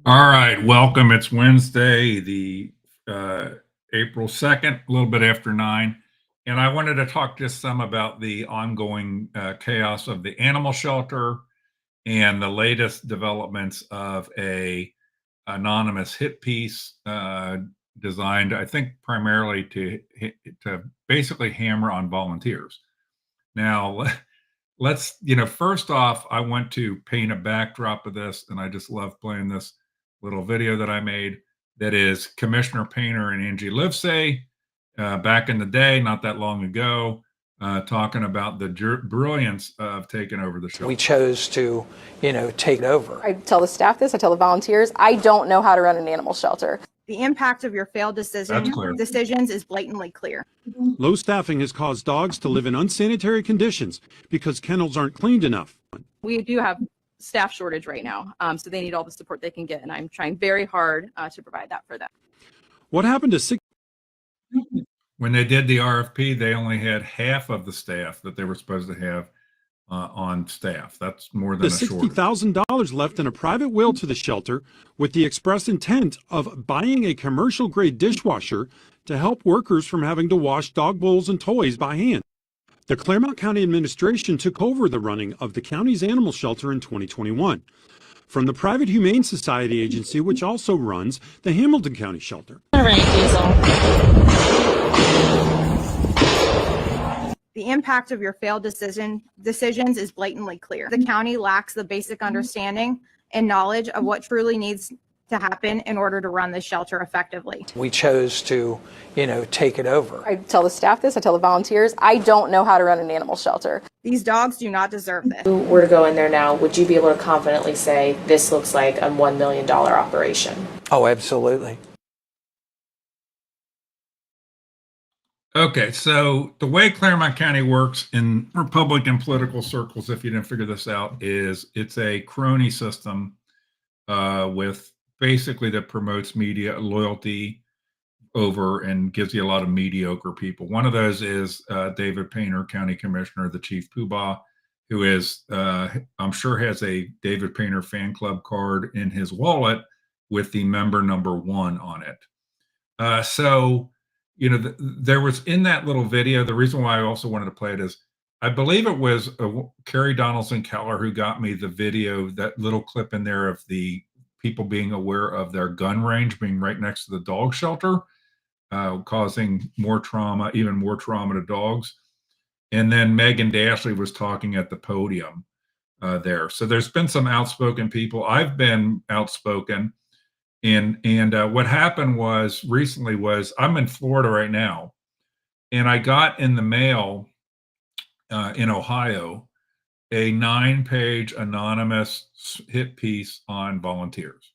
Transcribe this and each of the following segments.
All right, welcome. It's Wednesday, the April 2nd, a little bit after 9. And I wanted to talk just some about the ongoing chaos of the animal shelter and the latest developments of a anonymous hit piece designed, I think, primarily to basically hammer on volunteers. Now, let's, first off, I want to paint a backdrop of this, and I just love playing this little video that I made that is Commissioner Painter and Angie Livesay back in the day, not that long ago, talking about the brilliance of taking over the show. We chose to, take it over. I tell the staff this, I tell the volunteers, I don't know how to run an animal shelter. The impact of your failed decisions is blatantly clear. Low staffing has caused dogs to live in unsanitary conditions because kennels aren't cleaned enough. We do have staff shortage right now, so they need all the support they can get, and I'm trying very hard to provide that for them. What happened to six? When they did the RFP, they only had half of the staff that they were supposed to have on staff. That's more than a shortage. $60,000 left in a private will to the shelter with the express intent of buying a commercial-grade dishwasher to help workers from having to wash dog bowls and toys by hand. The Claremont County administration took over the running of the county's animal shelter in 2021 from the private Humane Society agency, which also runs the Hamilton County shelter. All right, The impact of your failed decisions is blatantly clear. The county lacks the basic understanding and knowledge of what truly needs to happen in order to run the shelter effectively. We chose to, take it over. I tell the staff this, I tell the volunteers, I don't know how to run an animal shelter. These dogs do not deserve this. If you were to go in there now, would you be able to confidently say this looks like a $1 million operation? Oh, absolutely. Okay, so the way Claremont County works in Republican political circles, if you didn't figure this out, is it's a crony system with basically that promotes media loyalty over and gives you a lot of mediocre people. One of those is David Painter, County Commissioner, the Chief Poobah, who is, I'm sure, has a David Painter fan club card in his wallet with the member #1 on it. So, there was in that little video, the reason why I also wanted to play it is I believe it was Carrie Donaldson Keller who got me the video, that little clip in there of the people being aware of their gun range being right next to the dog shelter, causing more trauma, even more trauma to dogs. And then Megan Dashley was talking at the podium there. So there's been some outspoken people. I've been outspoken. And what happened was recently was I'm in Florida right now, and I got in the mail in Ohio a 9-page anonymous hit piece on volunteers,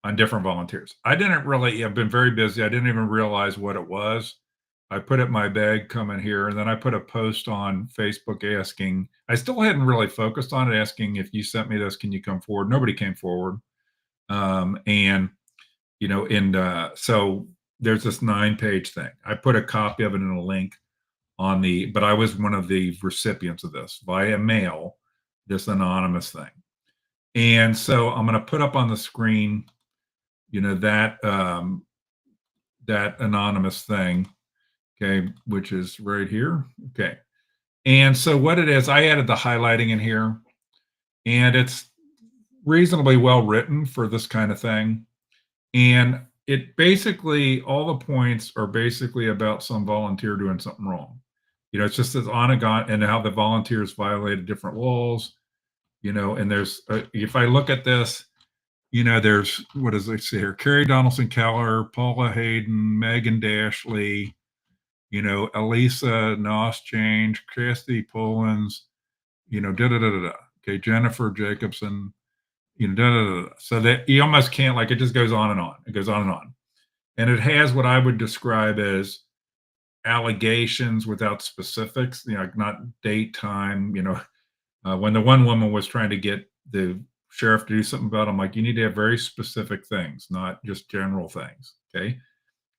on different volunteers. I didn't really, I've been very busy. I didn't even realize what it was. I put it in my bag coming here, and then I put a post on Facebook asking, I still hadn't really focused on it, asking if you sent me this, can you come forward? Nobody came forward. And, so there's this 9-page thing. I put a copy of it in a link on but I was one of the recipients of this via mail, this anonymous thing. And so I'm going to put up on the screen, that anonymous thing, okay, which is right here. Okay. And so what it is, I added the highlighting in here, and it's reasonably well written for this kind of thing. And it basically, all the points are basically about some volunteer doing something wrong. It's just as on and how the volunteers violated different laws, and there's, if I look at this, there's, what does it say here? Carrie Donaldson Keller, Paula Hayden, Megan Dashley, Elisa Noschange, Cassidy Polans, Okay, Jennifer Jacobson, So that you almost can't, like, it just goes on and on. It goes on and on. And it has what I would describe as allegations without specifics, not date, time, when the one woman was trying to get the sheriff to do something about it, I'm like, you need to have very specific things, not just general things. Okay.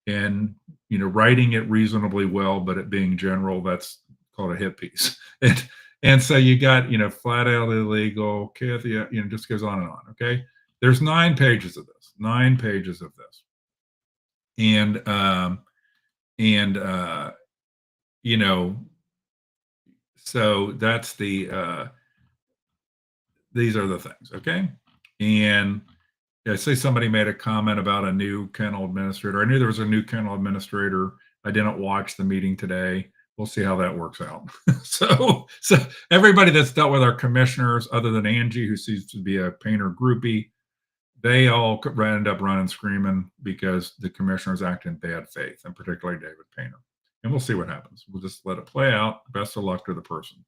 And, writing it reasonably well, but it being general, that's called a hit piece. And so you got, flat out illegal, Kathy, just goes on and on. Okay. There's 9 pages of this, 9 pages of this. And, so that's the, these are the things. Okay. And I say somebody made a comment about a new kennel administrator. I knew there was a new kennel administrator. I didn't watch the meeting today. We'll see how that works out. so everybody that's dealt with our commissioners, other than Angie, who seems to be a Painter groupie, they all end up running screaming because the commissioners act in bad faith, and particularly David Painter. And we'll see what happens. We'll just let it play out. Best of luck to the person.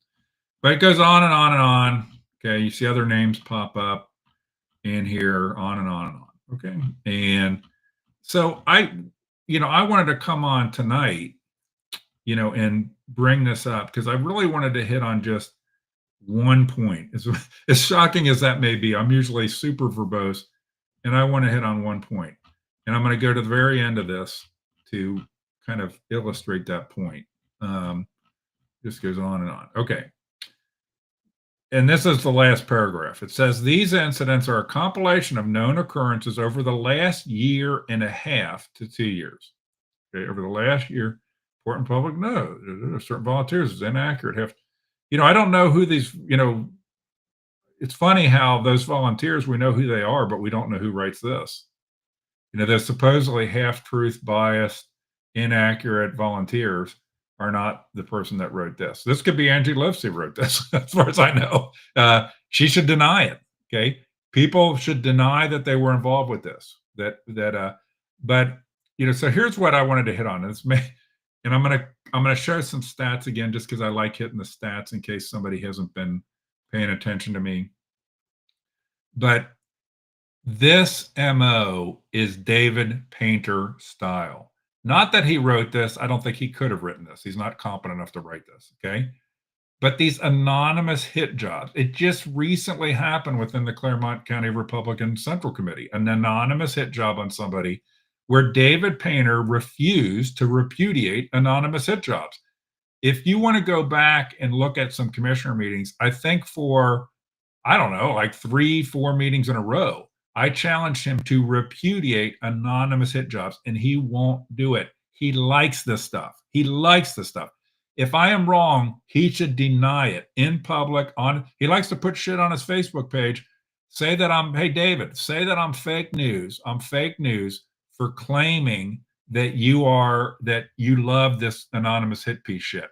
But it goes on and on and on. Okay, you see other names pop up in here, on and on and on. Okay, and so I wanted to come on tonight, and bring this up because I really wanted to hit on just one point. As shocking as that may be, I'm usually super verbose, and I want to hit on one point. And I'm going to go to the very end of this to kind of illustrate that point. This goes on and on. Okay. And this is the last paragraph. It says, these incidents are a compilation of known occurrences over the last 1.5 to 2 years. Okay, over the last year, important public knows certain volunteers is inaccurate. I don't know who these, it's funny how those volunteers, we know who they are, but we don't know who writes this. They're supposedly half-truth, biased, inaccurate volunteers are not the person that wrote this. This could be Angie Livesey wrote this, as far as I know. She should deny it. Okay, people should deny that they were involved with this. But so here's what I wanted to hit on. And I'm gonna show some stats again, just because I like hitting the stats in case somebody hasn't been paying attention to me. But this MO is David Painter style. Not that he wrote this. I don't think he could have written this. He's not competent enough to write this. Okay. But these anonymous hit jobs, it just recently happened within the Claremont County Republican Central Committee, an anonymous hit job on somebody where David Painter refused to repudiate anonymous hit jobs. If you want to go back and look at some commissioner meetings, I think for, I don't know, like 3-4 meetings in a row, I challenged him to repudiate anonymous hit jobs, and he won't do it. He likes this stuff. He likes this stuff. If I am wrong, he should deny it in public. He likes to put shit on his Facebook page. Say that hey, David, say that I'm fake news. I'm fake news for claiming that you love this anonymous hit piece shit.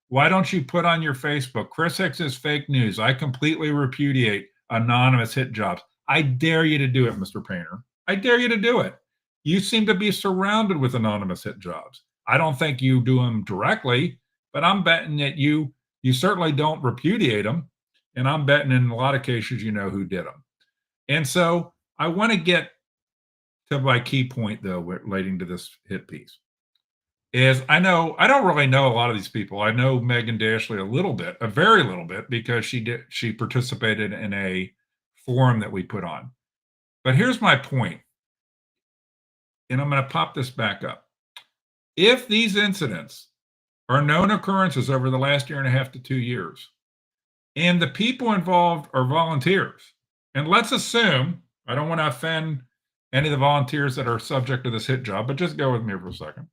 Why don't you put on your Facebook, Chris Hicks is fake news. I completely repudiate anonymous hit jobs. I dare you to do it, Mr. Painter. I dare you to do it. You seem to be surrounded with anonymous hit jobs. I don't think you do them directly, but I'm betting that you certainly don't repudiate them, and I'm betting in a lot of cases you know who did them. And so I want to get to my key point though relating to this hit piece. Is I don't really know a lot of these people. I know Megan Dashley a little bit, a very little bit, because she participated in a forum that we put on. But here's my point, and I'm going to pop this back up. If these incidents are known occurrences over the last year and a half to 2 years, and the people involved are volunteers, and let's assume, I don't want to offend any of the volunteers that are subject to this hit job, but just go with me for a second.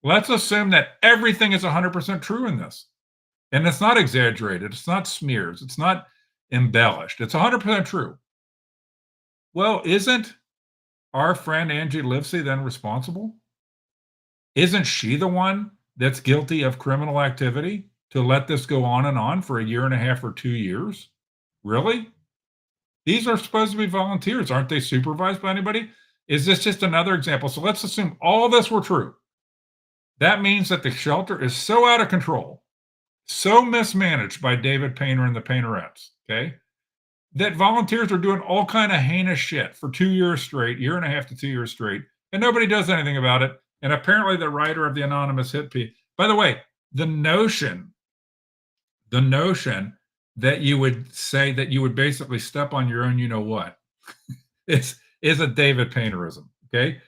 Let's assume that everything is 100% true in this. And it's not exaggerated. It's not smears. It's not embellished. It's 100% true. Well, isn't our friend Angie Livesey then responsible? Isn't she the one that's guilty of criminal activity to let this go on and on for a year and a half or 2 years? Really? These are supposed to be volunteers. Aren't they supervised by anybody? Is this just another example? So let's assume all this were true. That means that the shelter is so out of control, so mismanaged by David Painter and the Painterettes, okay, that volunteers are doing all kind of heinous shit for 2 years straight, year and a half to 2 years straight, and nobody does anything about it. And apparently the writer of the anonymous hit piece, by the way, the notion that you would say that you would basically step on your own, you know what, is a David Painterism, okay?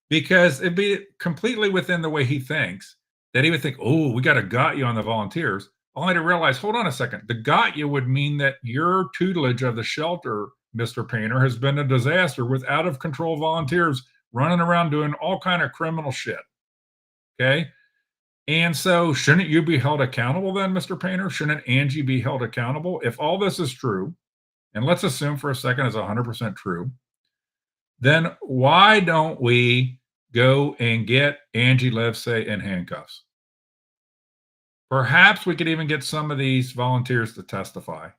Because it'd be completely within the way he thinks that he would think, oh, we got you on the volunteers, only to realize, hold on a second, the got you would mean that your tutelage of the shelter, Mr. Painter, has been a disaster with out of control volunteers running around doing all kind of criminal shit. Okay. And so shouldn't you be held accountable then, Mr. Painter? Shouldn't Angie be held accountable? If all this is true, and let's assume for a second it's 100% true, then why don't we go and get Angie Livesey in handcuffs? Perhaps we could even get some of these volunteers to testify.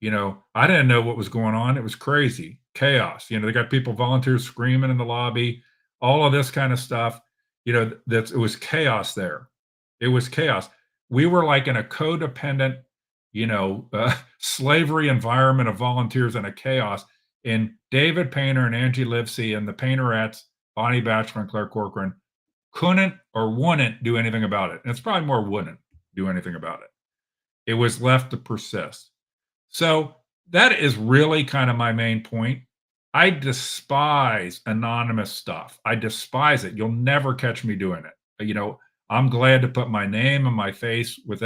You know, I didn't know what was going on. It was crazy, chaos. You know, they got people, volunteers screaming in the lobby, all of this kind of stuff. You know, it was chaos there. It was chaos. We were like in a codependent, slavery environment of volunteers and a chaos. And David Painter and Angie Livesey and the Painterettes, Bonnie Batchelor and Claire Corcoran, couldn't or wouldn't do anything about it. And it's probably more wouldn't do anything about it. It was left to persist. So that is really kind of my main point. I despise anonymous stuff. I despise it. You'll never catch me doing it. You know, I'm glad to put my name and my face with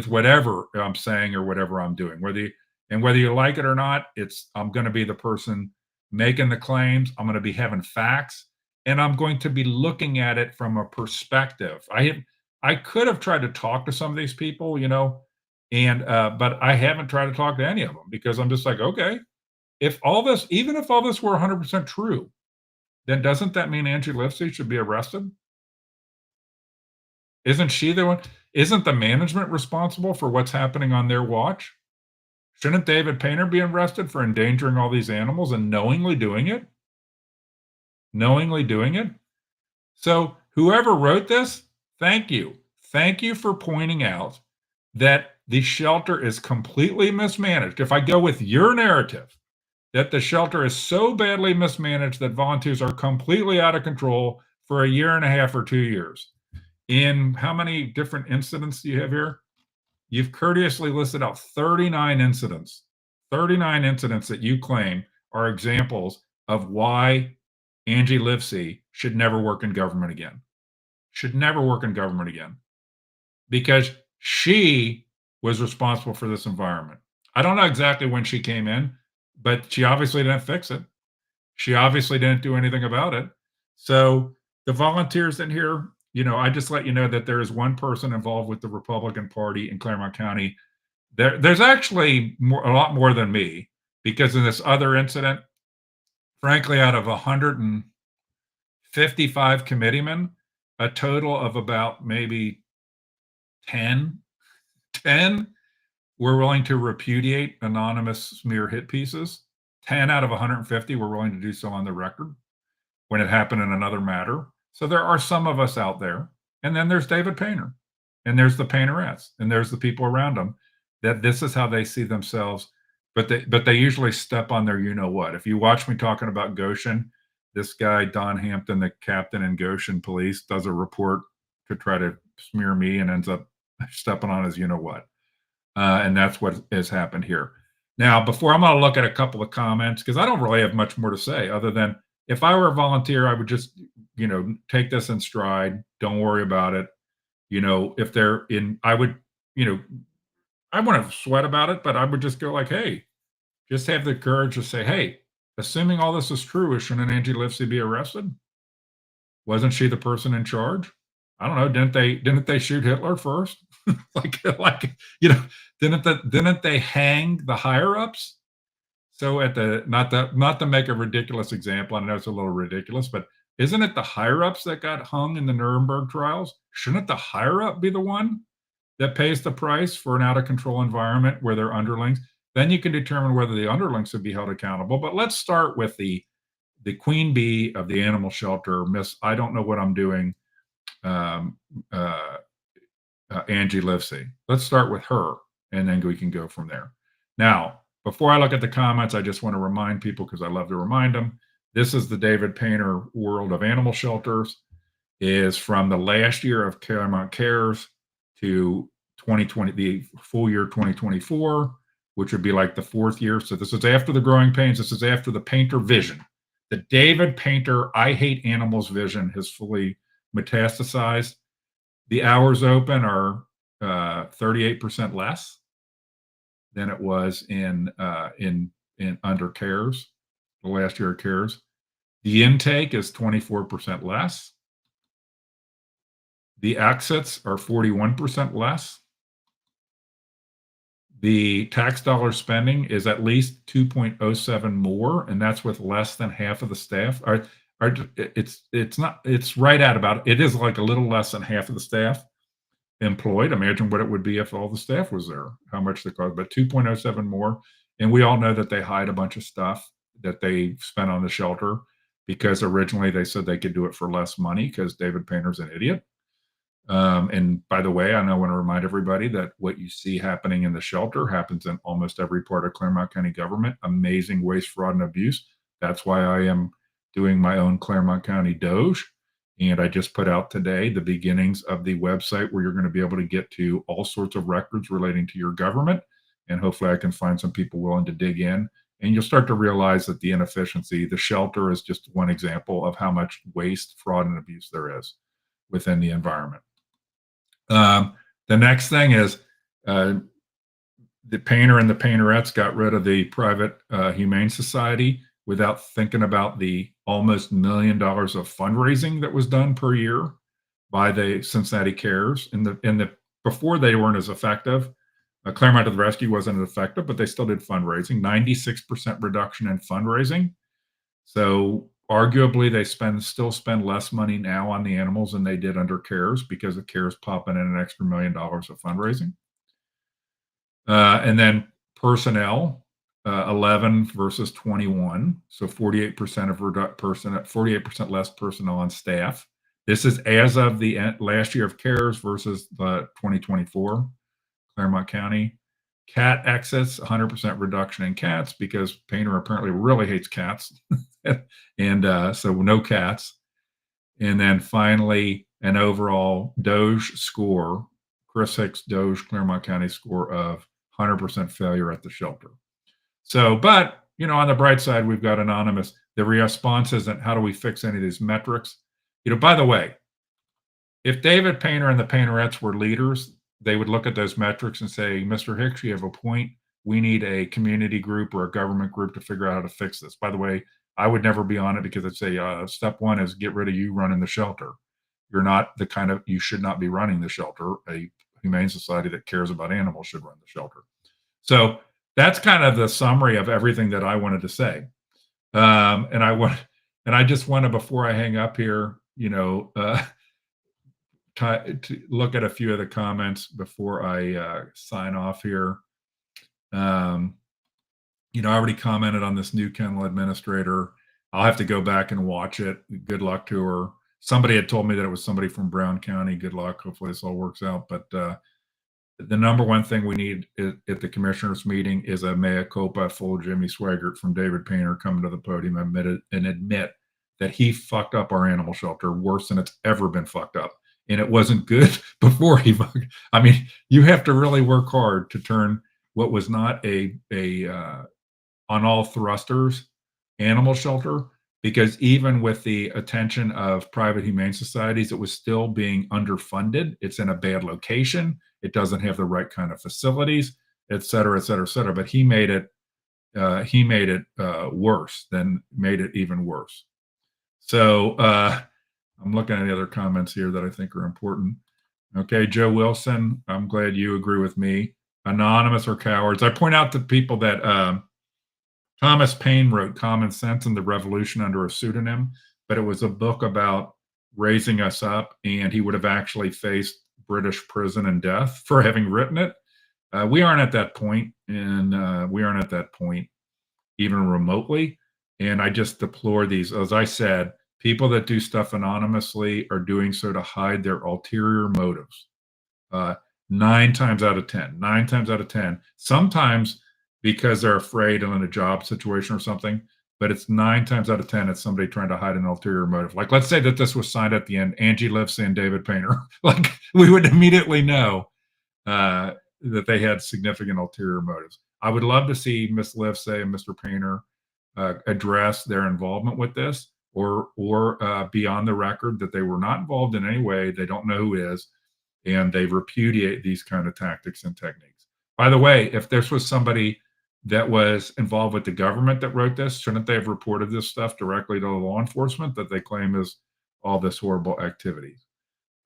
whatever I'm saying or whatever I'm doing. Whether you like it or not, I'm going to be the person making the claims. I'm going to be having facts, and I'm going to be looking at it from a perspective. I could have tried to talk to some of these people, but I haven't tried to talk to any of them because I'm just like, okay, even if all this were 100% true, then doesn't that mean Angie Livesey should be arrested? Isn't she the one? Isn't the management responsible for what's happening on their watch? Shouldn't David Painter be arrested for endangering all these animals and knowingly doing it? Knowingly doing it? So whoever wrote this, thank you. Thank you for pointing out that the shelter is completely mismanaged. If I go with your narrative, that the shelter is so badly mismanaged that volunteers are completely out of control for a year and a half or 2 years. In how many different incidents do you have here? You've courteously listed out 39 incidents. 39 incidents that you claim are examples of why Angie Livesey should never work in government again. Should never work in government again. Because she was responsible for this environment. I don't know exactly when she came in, but she obviously didn't fix it. She obviously didn't do anything about it. So the volunteers in here, I just let you know that there is one person involved with the Republican Party in Claremont County. There's actually a lot more than me, because in this other incident, frankly, out of 155 committeemen, a total of about maybe 10 were willing to repudiate anonymous smear hit pieces. 10 out of 150 were willing to do so on the record when it happened in another matter. So there are some of us out there. And then there's David Painter, and there's the Painterettes, and there's the people around them that this is how they see themselves. But they usually step on their you-know-what. If you watch me talking about Goshen, this guy, Don Hampton, the captain in Goshen Police, does a report to try to smear me and ends up stepping on his you-know-what. And that's what has happened here. Now, before I'm going to look at a couple of comments, because I don't really have much more to say other than if I were a volunteer, I would just, take this in stride. Don't worry about it. If they're in, I would, I wouldn't sweat about it, but I would just go like, hey, just have the courage to say, hey, assuming all this is true, shouldn't Angie Livesey be arrested? Wasn't she the person in charge? I don't know. Didn't they shoot Hitler first? Didn't they hang the higher ups? So not to make a ridiculous example, I know it's a little ridiculous, but isn't it the higher ups that got hung in the Nuremberg trials? Shouldn't the higher up be the one that pays the price for an out of control environment where they're underlings? Then you can determine whether the underlings should be held accountable. But let's start with the queen bee of the animal shelter, Miss I don't know what I'm doing, Angie Livesey. Let's start with her, and then we can go from there. Now, before I look at the comments, I just want to remind people, because I love to remind them, this is the David Painter World of Animal Shelters. Is from the last year of Claremont Cares to 2020, the full year 2024, which would be like the fourth year. So this is after the growing pains. This is after the Painter vision. The David Painter I hate animals vision has fully metastasized. The hours open are 38% less than it was in under Cares, the last year of Cares. The intake is 24% less. The exits are 41% less. The tax dollar spending is at least 2.07 more, and that's with less than half of the staff. It's right at about, it is like a little less than half of the staff employed. Imagine what it would be if all the staff was there, how much they cost, but 2.07 more. And we all know that they hide a bunch of stuff that they spent on the shelter because originally they said they could do it for less money because David Painter's an idiot. And by the way, I want to remind everybody that what you see happening in the shelter happens in almost every part of Claremont County government. Amazing waste, fraud, and abuse. That's why I am doing my own Claremont County Doge. And I just put out today the beginnings of the website where you're going to be able to get to all sorts of records relating to your government. And hopefully I can find some people willing to dig in. And you'll start to realize that the inefficiency, the shelter is just one example of how much waste, fraud, and abuse there is within the environment. The next thing is the Painter and the Painterettes got rid of the private Humane Society without thinking about the almost $1 million of fundraising that was done per year by the Cincinnati Cares. Before they weren't as effective. Claremont to the Rescue wasn't as effective, but they still did fundraising. 96% reduction in fundraising. So arguably, they still spend less money now on the animals than they did under Cares because the Cares popping in an extra $1 million of fundraising. And then personnel, 11 versus 21, so 48% of 48% less personnel on staff. This is as of the last year of Cares versus the 2024 Claremont County. Cat exits, 100% reduction in cats because Painter apparently really hates cats. And so no cats. And then finally, an overall Doge score, Chris Hicks Doge Claremont County score of 100% failure at the shelter. So, but, on the bright side, we've got anonymous. The response isn't, how do we fix any of these metrics? By the way, if David Painter and the Painterettes were leaders, they would look at those metrics and say, Mr. Hicks, you have a point. We need a community group or a government group to figure out how to fix this. By the way, I would never be on it because I'd say step one is get rid of you running the shelter. You're not you should not be running the shelter. A humane society that cares about animals should run the shelter. So that's kind of the summary of everything that I wanted to say. And I just want to, before I hang up here, to look at a few of the comments before I sign off here. I already commented on this new kennel administrator. I'll have to go back and watch it. Good luck to her. Somebody had told me that it was somebody from Brown County. Good luck. Hopefully this all works out. But the number one thing we need at the commissioners meeting is a mea culpa full Jimmy Swaggart from David Painter coming to the podium and admit that he fucked up our animal shelter worse than it's ever been fucked up. And it wasn't good before he I mean, you have to really work hard to turn what was not a on all thrusters animal shelter, because even with the attention of private humane societies, it was still being underfunded. It's in a bad location. It doesn't have the right kind of facilities, et cetera, et cetera, et cetera. But he made it worse, then made it even worse. So I'm looking at the other comments here that I think are important. Okay, Joe Wilson, I'm glad you agree with me. Anonymous or cowards. I point out to people that Thomas Paine wrote Common Sense and the Revolution under a pseudonym, but it was a book about raising us up, and he would have actually faced British prison and death for having written it. We aren't at that point, and we aren't at that point even remotely. And I just deplore these. As I said, people that do stuff anonymously are doing so to hide their ulterior motives. 9 times out of 10, sometimes because they're afraid in a job situation or something, but it's 9 times out of 10, it's somebody trying to hide an ulterior motive. Like, let's say that this was signed at the end, Angie Livesay and David Painter. Like, we would immediately know that they had significant ulterior motives. I would love to see Miss Livesay and Mr. Painter address their involvement with this, or be on the record that they were not involved in any way. They don't know who is, and they repudiate these kind of tactics and techniques. By the way, if this was somebody that was involved with the government that wrote this, shouldn't they have reported this stuff directly to the law enforcement that they claim is all this horrible activity?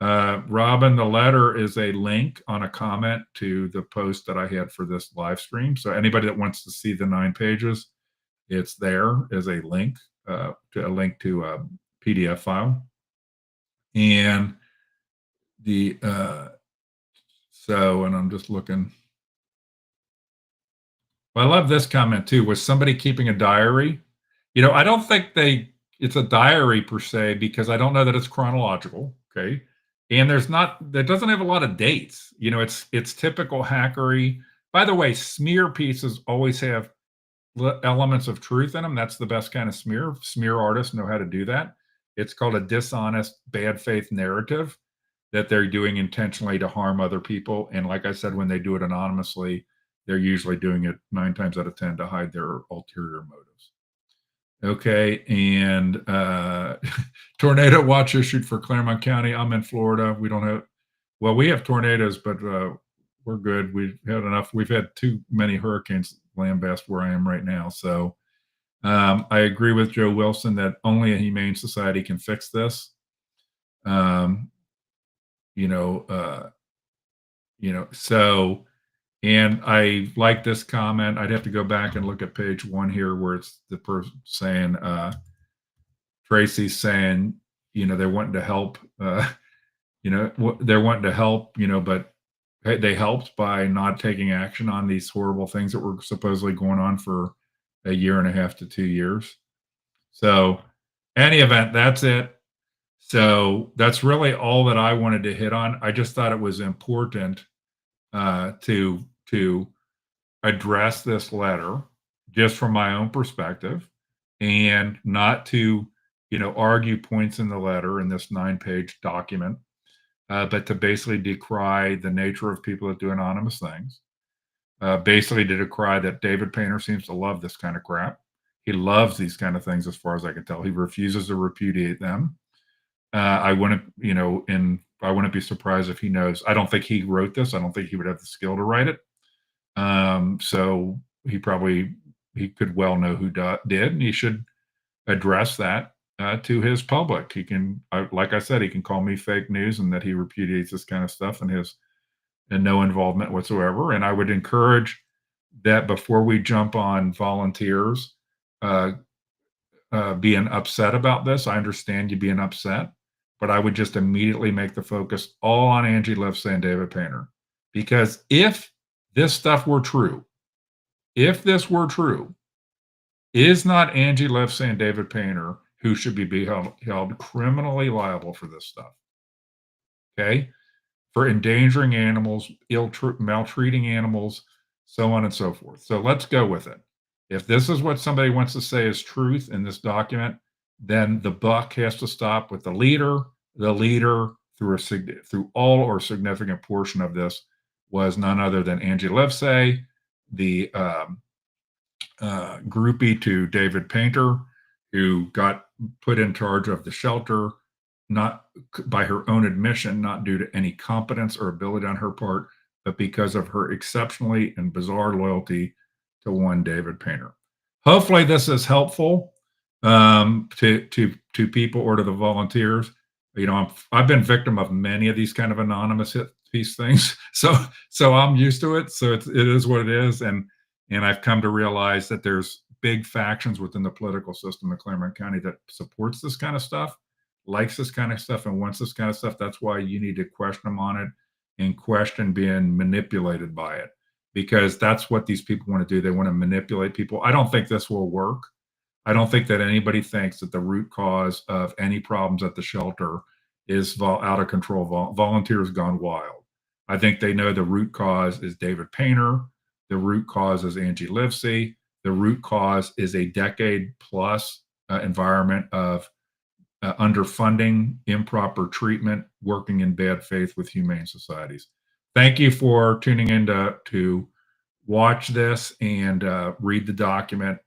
Robin, the letter is a link on a comment to the post that I had for this live stream. So anybody that wants to see the 9 pages, it's there as a link, to a PDF file. And the and I'm just looking. Well, I love this comment too. Was somebody keeping a diary? I don't think it's a diary per se, because I don't know that it's chronological. Okay. And that doesn't have a lot of dates. It's typical hackery. By the way, smear pieces always have elements of truth in them. That's the best kind of smear. Smear artists know how to do that. It's called a dishonest, bad faith narrative that they're doing intentionally to harm other people. And like I said, when they do it anonymously, they're usually doing it 9 times out of 10 to hide their ulterior motives. Okay, and tornado watch issued for Claremont County. I'm in Florida. We have tornadoes, but we're good. We've had enough. We've had too many hurricanes lambast where I am right now. So I agree with Joe Wilson that only a humane society can fix this. So, and I like this comment. I'd have to go back and look at page 1 here, where it's the person saying, Tracy's saying, they're wanting to help, they're wanting to help, but they helped by not taking action on these horrible things that were supposedly going on for 1.5 to 2 years. So, any event, that's it. So that's really all that I wanted to hit on. I just thought it was important to address this letter just from my own perspective, and not to argue points in the letter in this 9-page document, but to basically decry the nature of people that do anonymous things. Basically to decry that David Painter seems to love this kind of crap. He loves these kind of things, as far as I can tell. He refuses to repudiate them. I wouldn't be surprised if he knows. I don't think he wrote this. I don't think he would have the skill to write it. So he could well know who did, and he should address that to his public. He can, like I said, he can call me fake news and that he repudiates this kind of stuff and no involvement whatsoever. And I would encourage that before we jump on volunteers being upset about this. I understand you being upset, but I would just immediately make the focus all on Angie Livesay and David Painter. Because if this stuff were true, if this were true, is not Angie Livesay and David Painter who should be held criminally liable for this stuff. Okay? For endangering animals, maltreating animals, so on and so forth. So let's go with it. If this is what somebody wants to say is truth in this document, then the buck has to stop with the leader. The leader, through all or significant portion of this, was none other than Angie Livesay, the groupie to David Painter, who got put in charge of the shelter, not by her own admission, not due to any competence or ability on her part, but because of her exceptionally and bizarre loyalty to one David Painter. Hopefully, this is helpful to people or to the volunteers. You know, I've been victim of many of these kind of anonymous hit piece things, so I'm used to it. So it is what it is, and I've come to realize that there's big factions within the political system in Claremont County that supports this kind of stuff, likes this kind of stuff, and wants this kind of stuff. That's why you need to question them on it and question being manipulated by it, because that's what these people want to do. They want to manipulate people. I don't think this will work. I don't think that anybody thinks that the root cause of any problems at the shelter is out of control, volunteers gone wild. I think they know the root cause is David Painter. The root cause is Angie Livesay. The root cause is a decade plus environment of underfunding, improper treatment, working in bad faith with humane societies. Thank you for tuning in to watch this and read the document.